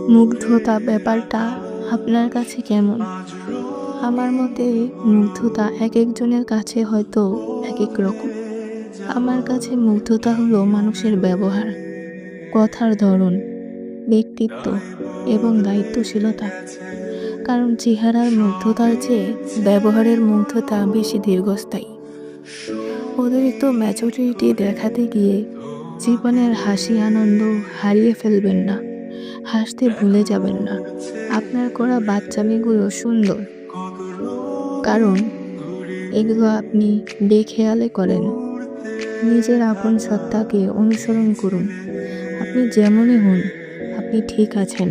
মুগ্ধতা ব্যাপারটা আপনার কাছে কেমন? আমার মতে মুগ্ধতা একেকজনের কাছে হয়তো একেক রকম। আমার কাছে মুগ্ধতা হলো মানুষের ব্যবহার, কথার ধরন, ব্যক্তিত্ব এবং দায়িত্বশীলতা। কারণ চেহারার মুগ্ধতার চেয়ে ব্যবহারের মুগ্ধতা বেশি দীর্ঘস্থায়ী। অতিরিক্ত ম্যাচুরিটি দেখাতে গিয়ে জীবনের হাসি আনন্দ হারিয়ে ফেলবেন না। হাসতে ভুলে যাবেন না। আপনার করা বাচ্চামিগুলো সুন্দর, কারণ এগুলো আপনি বেখেয়ালে করেন। নিজের আপন সত্তাকে অনুসরণ করুন। আপনি যেমনই হন, আপনি ঠিক আছেন।